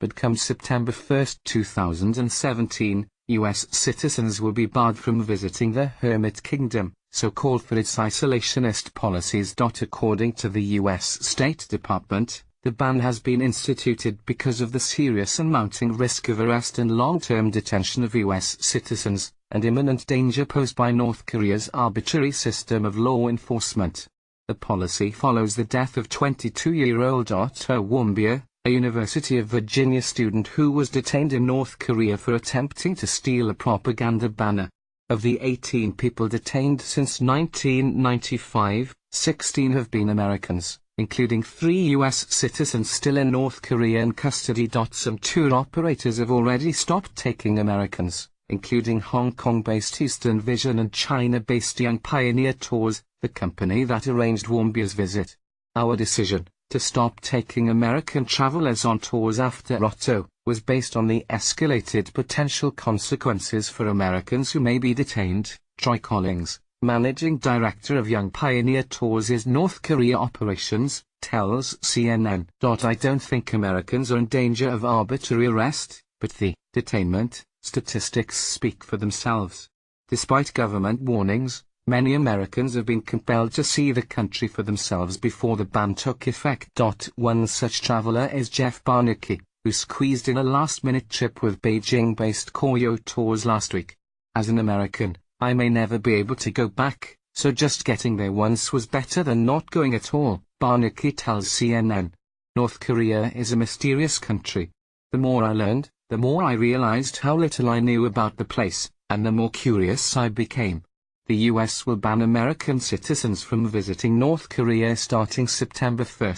but come September 1, 2017, U.S. citizens will be barred from visiting the Hermit Kingdom, so called for its isolationist policies. According to the U.S. State Department, the ban has been instituted because of the serious and mounting risk of arrest and long-term detention of U.S. citizens, and imminent danger posed by North Korea's arbitrary system of law enforcement. The policy follows the death of 22-year-old Otto Warmbier, a University of Virginia student who was detained in North Korea for attempting to steal a propaganda banner. Of the 18 people detained since 1995, 16 have been Americans, including 3 U.S. citizens still in North Korean custody. Some tour operators have already stopped taking Americans, including Hong Kong-based Eastern Vision and China-based Young Pioneer Tours, the company that arranged Warmbier's visit. Our decision to stop taking American travelers on tours after Otto was based on the escalated potential consequences for Americans who may be detained. Troy Collins, managing director of Young Pioneer Tours' North Korea operations, tells CNN. I don't think Americans are in danger of arbitrary arrest, but the detainment statistics speak for themselves. Despite government warnings, many Americans have been compelled to see the country for themselves before the ban took effect. One such traveler is Jeff Barnicky, who squeezed in a last-minute trip with Beijing-based Koyo Tours last week. As an American, I may never be able to go back, so just getting there once was better than not going at all, Barnicky tells CNN. North Korea is a mysterious country. The more I learned, the more I realized how little I knew about the place, and the more curious I became. The U.S. will ban American citizens from visiting North Korea starting September 1.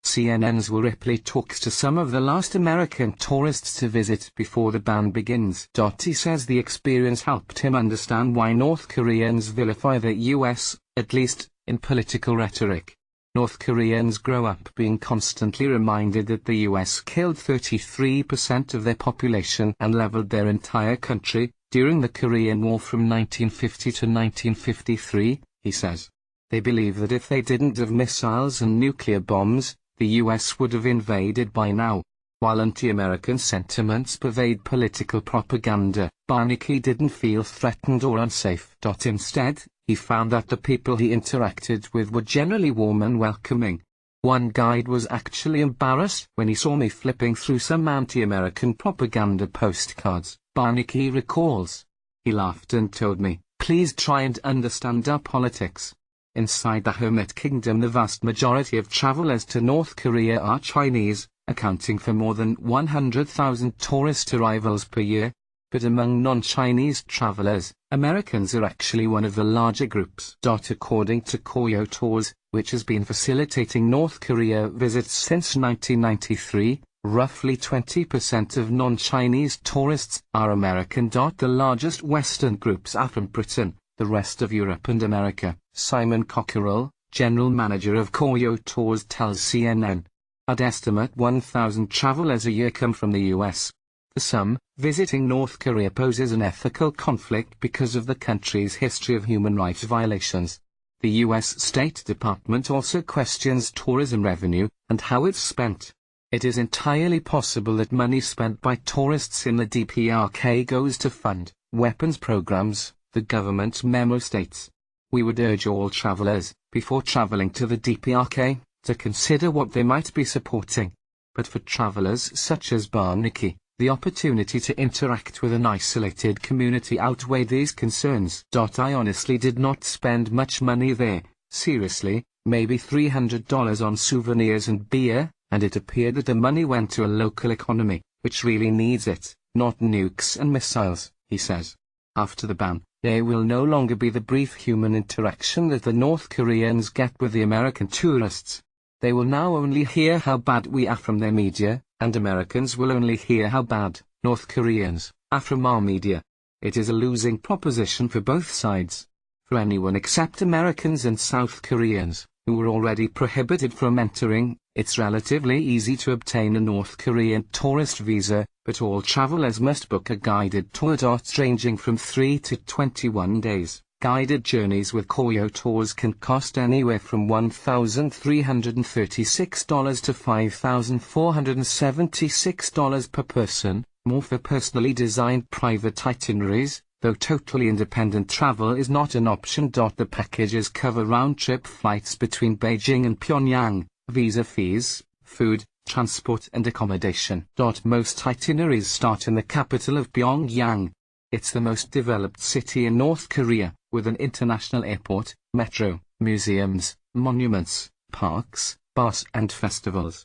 CNN's Will Ripley talks to some of the last American tourists to visit before the ban begins. He says the experience helped him understand why North Koreans vilify the U.S., at least in political rhetoric. North Koreans grow up being constantly reminded that the U.S. killed 33% of their population and leveled their entire country during the Korean War from 1950 to 1953, he says. They believe that if they didn't have missiles and nuclear bombs, the U.S. would have invaded by now. While anti-American sentiments pervade political propaganda, Barnicky didn't feel threatened or unsafe. Instead, he found that the people he interacted with were generally warm and welcoming. One guide was actually embarrassed when he saw me flipping through some anti-American propaganda postcards, Barnicky recalls. He laughed and told me, "Please try and understand our politics." Inside the Hermit Kingdom, the vast majority of travelers to North Korea are Chinese, accounting for more than 100,000 tourist arrivals per year. But among non-Chinese travelers, Americans are actually one of the larger groups. According to Koyo Tours, which has been facilitating North Korea visits since 1993, roughly 20% of non-Chinese tourists are American. The largest Western groups are from Britain, the rest of Europe and America. Simon Cockerell, general manager of Koyo Tours, tells CNN. I'd estimate 1,000 travelers a year come from the US. For some, visiting North Korea poses an ethical conflict because of the country's history of human rights violations. The U.S. State Department also questions tourism revenue and how it's spent. It is entirely possible that money spent by tourists in the DPRK goes to fund weapons programs, the government's memo states. We would urge all travelers, before traveling to the DPRK, to consider what they might be supporting. But for travelers such as Barnicky, the opportunity to interact with an isolated community outweighed these concerns. I honestly did not spend much money there, seriously, maybe $300 on souvenirs and beer, and it appeared that the money went to a local economy, which really needs it, not nukes and missiles, he says. After the ban, there will no longer be the brief human interaction that the North Koreans get with the American tourists. They will now only hear how bad we are from their media, and Americans will only hear how bad North Koreans are from our media. It is a losing proposition for both sides. For anyone except Americans and South Koreans, who were already prohibited from entering, it's relatively easy to obtain a North Korean tourist visa, but all travelers must book a guided tour ranging from 3 to 21 days. Guided journeys with Koryo tours can cost anywhere from $1,336 to $5,476 per person, more for personally designed private itineraries, though totally independent travel is not an option. The packages cover round-trip flights between Beijing and Pyongyang, visa fees, food, transport and accommodation. Most itineraries start in the capital of Pyongyang. It's the most developed city in North Korea, with an international airport, metro, museums, monuments, parks, bars and festivals.